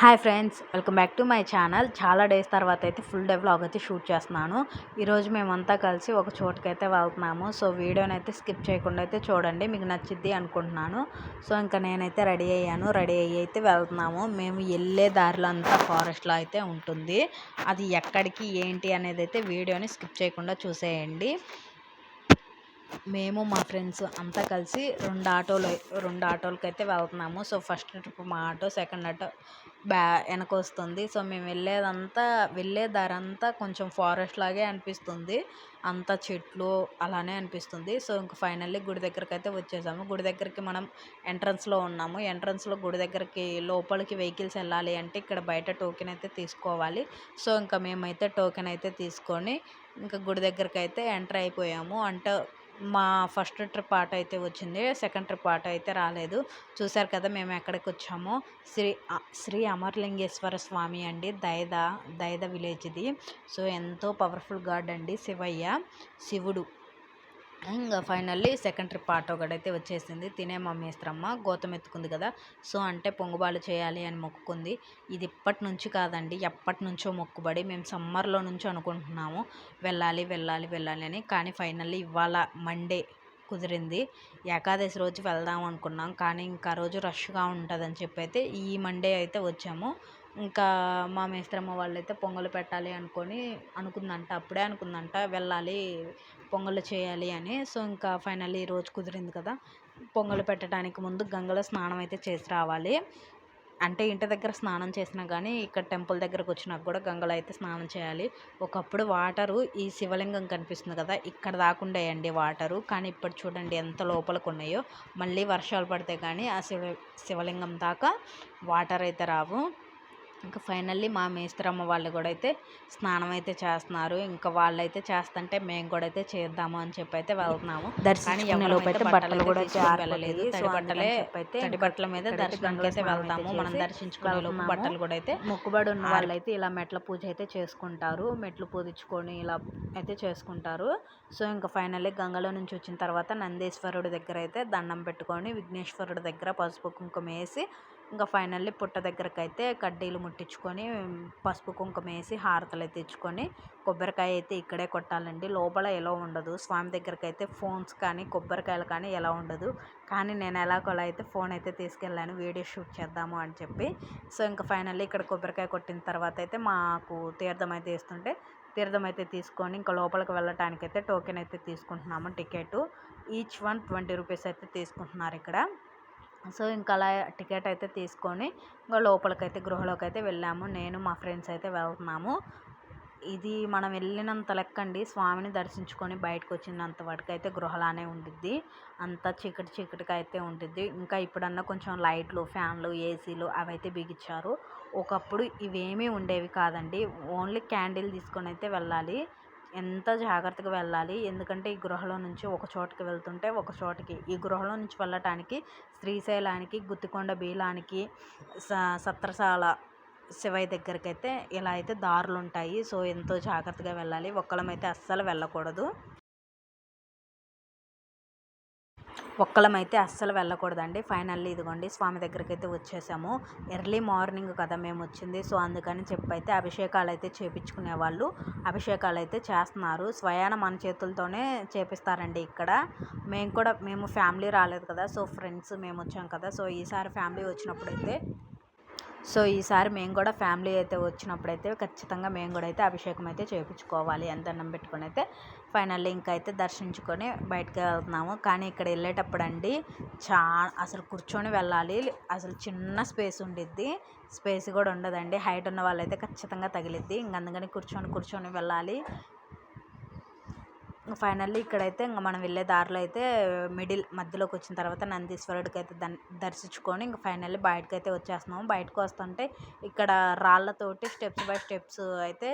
Hi friends, welcome back to my channel. చాలా days తర్వాత అయితే ఫుల్ డే వ్లాగ్ అయితే షూట్ చేస్తున్నాను. ఈరోజు మేమంతా కలిసి ఒక చోటుకైతే వెళ్తున్నాము. సో వీడియోని అయితే స్కిప్ చేయకుండా అయితే చూడండి, మీకు నచ్చిద్ది అనుకుంటున్నాను. సో ఇంకా నేనైతే రెడీ అయ్యాను. రెడీ అయ్యి అయితే వెళ్తున్నాము. మేము వెళ్ళే దారిలో అంతా ఫారెస్ట్లో అయితే ఉంటుంది. అది ఎక్కడికి ఏంటి అనేది అయితే వీడియోని స్కిప్ చేయకుండా చూసేయండి. మేము మా ఫ్రెండ్స్ అంతా కలిసి రెండు ఆటోలకైతే వెళ్తున్నాము. సో ఫస్ట్ ట్రిప్ మా ఆటో, సెకండ్ ఆటో వెనక వస్తుంది. సో మేము వెళ్ళే దారంతా కొంచెం ఫారెస్ట్ లాగే అనిపిస్తుంది. అంతా చెట్లు అలానే అనిపిస్తుంది. సో ఇంక ఫైనల్లీ గుడి దగ్గరికి అయితే వచ్చేసాము. గుడి దగ్గరికి మనం ఎంట్రన్స్లో ఉన్నాము. ఎంట్రన్స్లో గుడి దగ్గరికి లోపలికి వెహికల్స్ వెళ్ళాలి అంటే ఇక్కడ బయట టోకెన్ అయితే తీసుకోవాలి. సో ఇంకా మేమైతే టోకెన్ అయితే తీసుకొని ఇంకా గుడి దగ్గరికి అయితే ఎంటర్ అయిపోయాము. అంటే మా ఫస్ట్ ట్రిప్ ఆటో అయితే వచ్చింది, సెకండ్ ట్రిప్ ఆటో అయితే రాలేదు. చూశారు కదా మేము ఎక్కడికి వచ్చామో. శ్రీ అమరలింగేశ్వర స్వామి అండి, దైద విలేజ్ ఇది. సో ఎంతో పవర్ఫుల్ గాడ్ అండి శివుడు. ఇంకా ఫైనల్లీ సెకండ్ ట్రిప్ ఆటో అయితే వచ్చేసింది. తినే మా మేస్త్రమ్మ గోతం ఎత్తుకుంది కదా, సో అంటే పొంగుబాలు చేయాలి అని మొక్కుకుంది. ఇది ఇప్పటి నుంచి కాదండి, ఎప్పటి నుంచో మొక్కుబడి. మేము సమ్మర్లో నుంచి అనుకుంటున్నాము వెళ్ళాలి వెళ్ళాలి వెళ్ళాలి అని. కానీ ఫైనల్లీ ఇవాళ మండే కుదిరింది. ఏకాదశి రోజు వెళ్దాం అనుకున్నాం, కానీ ఇంకా రోజు రష్గా ఉంటుందని చెప్పి అయితే ఈ మండే అయితే వచ్చాము. ఇంకా మా మేస్త్రమ్మ వాళ్ళైతే పొంగలు పెట్టాలి అప్పుడే అనుకుందంట వెళ్ళాలి పొంగలు చేయాలి అని. సో ఇంకా ఫైనల్లీ ఈరోజు కుదిరింది కదా. పొంగలు పెట్టడానికి ముందు గంగలో స్నానం అయితే చేసి రావాలి. అంటే ఇంటి దగ్గర స్నానం చేసినా కానీ ఇక్కడ టెంపుల్ దగ్గరకు వచ్చినాక కూడా గంగలో అయితే స్నానం చేయాలి. ఒకప్పుడు వాటరు ఈ శివలింగం కనిపిస్తుంది కదా, ఇక్కడ దాకుండేయండి వాటరు. కానీ ఇప్పుడు చూడండి ఎంత లోపలికి ఉన్నాయో. మళ్ళీ వర్షాలు పడితే కానీ ఆ శివలింగం దాకా వాటర్ అయితే రావు. ఇంకా ఫైనల్లీ మా మేస్త్రమ్మ వాళ్ళు కూడా అయితే స్నానం అయితే చేస్తున్నారు. ఇంకా వాళ్ళైతే చేస్తుంటే మేము కూడా అయితే చేద్దాము అని చెప్పి అయితే వెళ్తున్నాము. దర్శించుకునే లోపు అయితే బట్టలు కూడా వెళ్ళలేదు. తడి బట్టల మీద దర్శనానికి అయితే వెళ్తాము. మనం దర్శించుకునే లోపు బట్టలు కూడా అయితే మొక్కుబడి ఉన్న వాళ్ళైతే ఇలా మెట్ల పూజ అయితే చేసుకుంటారు. మెట్లు పూజించుకొని ఇలా అయితే చేసుకుంటారు. సో ఇంకా ఫైనల్లీ గంగలో నుంచి వచ్చిన తర్వాత నందీశ్వరుడి దగ్గర అయితే దండం పెట్టుకొని విఘ్నేశ్వరుడి దగ్గర పసుపు కుంకుమ వేసి ఇంకా ఫైనల్లీ పుట్ట దగ్గరకు అయితే కడ్డీలు ముట్టించుకొని పసుపు కుంకుమ వేసి హారతలు అయితే ఇచ్చుకొని కొబ్బరికాయ అయితే ఇక్కడే కొట్టాలండి. లోపల ఎలా ఉండదు. స్వామి దగ్గరికి అయితే ఫోన్స్ కానీ కొబ్బరికాయలు కానీ ఎలా ఉండదు. కానీ నేను ఎలాగోలా అయితే ఫోన్ అయితే తీసుకెళ్ళాను వీడియో షూట్ చేద్దాము అని చెప్పి. సో ఇంకా ఫైనల్లీ ఇక్కడ కొబ్బరికాయ కొట్టిన తర్వాత అయితే మాకు తీర్థం అయితే ఇస్తుంటే తీర్థం అయితే తీసుకొని ఇంకా లోపలికి వెళ్ళటానికైతే టోకెన్ అయితే తీసుకుంటున్నాము. టికెట్ ఈచ్ వన్ 20 రూపీస్ అయితే తీసుకుంటున్నారు ఇక్కడ. సో ఇంకా అలా టికెట్ అయితే తీసుకొని ఇంకా లోపలికైతే గృహలోకి అయితే వెళ్ళాము. నేను మా ఫ్రెండ్స్ అయితే వెళ్తున్నాము. ఇది మనం వెళ్ళినంత లెక్కండి, స్వామిని దర్శించుకొని బయటకు వచ్చినంత వరకు అయితే గృహలానే ఉండిద్ది. అంతా చీకటిగా అయితే ఉంటుంది. ఇంకా ఇప్పుడన్నా కొంచెం లైట్లు, ఫ్యాన్లు, ఏసీలు అవి అయితే బిగించారు. ఒకప్పుడు ఇవేమీ ఉండేవి కాదండి. ఓన్లీ క్యాండిల్ తీసుకొని అయితే వెళ్ళాలి. ఎంత జాగ్రత్తగా వెళ్ళాలి, ఎందుకంటే ఈ గృహలో నుంచి ఒక చోటుకి వెళ్తుంటే ఒక చోటికి, ఈ గృహలో నుంచి వెళ్ళటానికి శ్రీశైలానికి, గుత్తికొండ బీలానికి, సత్రసాల శివయ్య దగ్గరికి అయితే ఇలా అయితే దారులు ఉంటాయి. సో ఎంతో జాగ్రత్తగా వెళ్ళాలి. ఒక్కళ్ళమైతే అస్సలు వెళ్ళకూడదు. ఒక్కళ్ళమైతే అస్సలు వెళ్ళకూడదండి. ఫైనల్లీ ఇదిగోండి స్వామి దగ్గరికి అయితే వచ్చేసాము. ఎర్లీ మార్నింగ్ కదా మేము వచ్చింది. సో అందుకని చెప్పి అయితే అభిషేకాలు అయితే చేపించుకునే వాళ్ళు అభిషేకాలు అయితే చేస్తున్నారు. స్వయాన మన చేతులతోనే చేపిస్తారండి ఇక్కడ. మేము ఫ్యామిలీ రాలేదు కదా, సో ఫ్రెండ్స్ మేము వచ్చాం కదా. సో ఈసారి ఫ్యామిలీ వచ్చినప్పుడైతే ఈసారి మేము కూడా ఫ్యామిలీ అయితే వచ్చినప్పుడైతే ఖచ్చితంగా మేము కూడా అయితే అభిషేకం అయితే చేయించుకోవాలి అని దండం పెట్టుకొని అయితే ఫైనల్లీ ఇంకా అయితే దర్శించుకొని బయటకు వెళ్తున్నాము. కానీ ఇక్కడ వెళ్ళేటప్పుడు అండి అసలు కూర్చొని వెళ్ళాలి. అసలు చిన్న స్పేస్ ఉండిద్ది, స్పేస్ కూడా ఉండదండి. హైట్ ఉన్న వాళ్ళైతే ఖచ్చితంగా తగిలిద్ది. ఇంక అందుకని కూర్చొని వెళ్ళాలి. ఫైనల్లీ ఇక్కడైతే ఇంకా మనం వెళ్ళే దారిలో అయితే మధ్యలోకి వచ్చిన తర్వాత నందీశ్వరుడికి అయితే దర్శించుకొని ఇంకా ఫైనల్లీ బయటకు అయితే వచ్చేస్తున్నాము. బయటకు వస్తుంటే ఇక్కడ రాళ్ళతోటి స్టెప్స్ బై స్టెప్స్ అయితే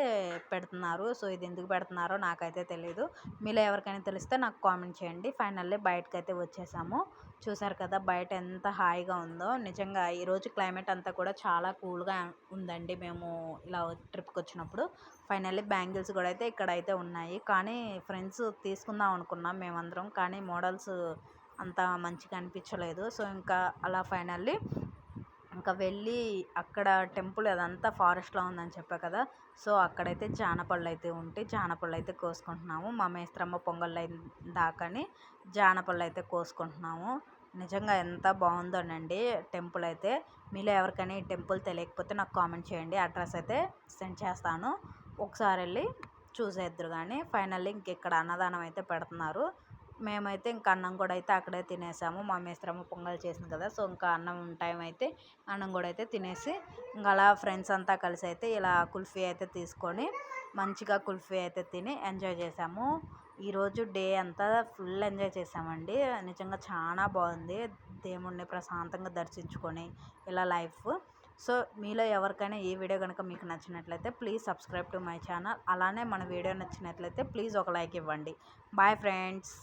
పెడుతున్నారు. సో ఇది ఎందుకు పెడుతున్నారో నాకైతే తెలియదు. మీలో ఎవరికైనా తెలిస్తే నాకు కామెంట్ చేయండి. ఫైనల్లీ బయటకు అయితే వచ్చేసాము. చూసారు కదా బయట ఎంత హాయిగా ఉందో. నిజంగా ఈరోజు క్లైమేట్ అంతా కూడా చాలా కూల్గా ఉందండి. మేము ఇలా ట్రిప్కి వచ్చినప్పుడు ఫైనల్లీ బ్యాంగిల్స్ కూడా అయితే ఇక్కడైతే ఉన్నాయి. కానీ ఫ్రెండ్స్ తీసుకుందాం అనుకున్నాం మేమందరం, కానీ మోడల్స్ అంత మంచిగా అనిపించలేదు. సో ఇంకా అలా ఫైనల్లీ ఇంకా వెళ్ళి అక్కడ టెంపుల్ అదంతా ఫారెస్ట్‌లో ఉందని చెప్పా కదా! సో, అక్కడైతే జానపళ్ళు అయితే ఉంటే జానపళ్ళు అయితే కోసుకుంటున్నాము. మా మేస్త్రమ్మ పొంగల్ దాకని జానపళ్ళు అయితే కోసుకుంటున్నాము. నిజంగా ఎంత బాగుందోనండి టెంపుల్ అయితే. మీలో ఎవరికైనా ఈ టెంపుల్ తెలియకపోతే నాకు కామెంట్ చేయండి. అడ్రస్ అయితే సెండ్ చేస్తాను. ఒకసారి వెళ్ళి చూసేద్దురు కానీ. ఫైనల్లీ ఇంకిక్కడ అన్నదానం అయితే పెడుతున్నారు. మేమైతే ఇంకా అన్నం కూడా అయితే అక్కడే తినేసాము. మా మేస్త్రమ్మ పొంగల్ చేసింది కదా! సో, ఇంకా అన్నం టైం అయితే అన్నం కూడా అయితే తినేసి ఇంకా అలా ఫ్రెండ్స్ అంతా కలిసి అయితే ఇలా కుల్ఫీ అయితే తీసుకొని మంచిగా కుల్ఫీ అయితే తిని ఎంజాయ్ చేసాము. ఈరోజు డే అంతా ఫుల్ ఎంజాయ్ చేసామండి. నిజంగా చాలా బాగుంది. దేవుణ్ణి ప్రశాంతంగా దర్శించుకొని ఇలా లైఫ్. సో, మీలో ఎవరికైనా ఈ వీడియో కనుక మీకు నచ్చినట్లయితే please subscribe to my channel. అలానే మన వీడియో నచ్చినట్లయితే ప్లీజ్ ఒక లైక్ ఇవ్వండి. Bye friends.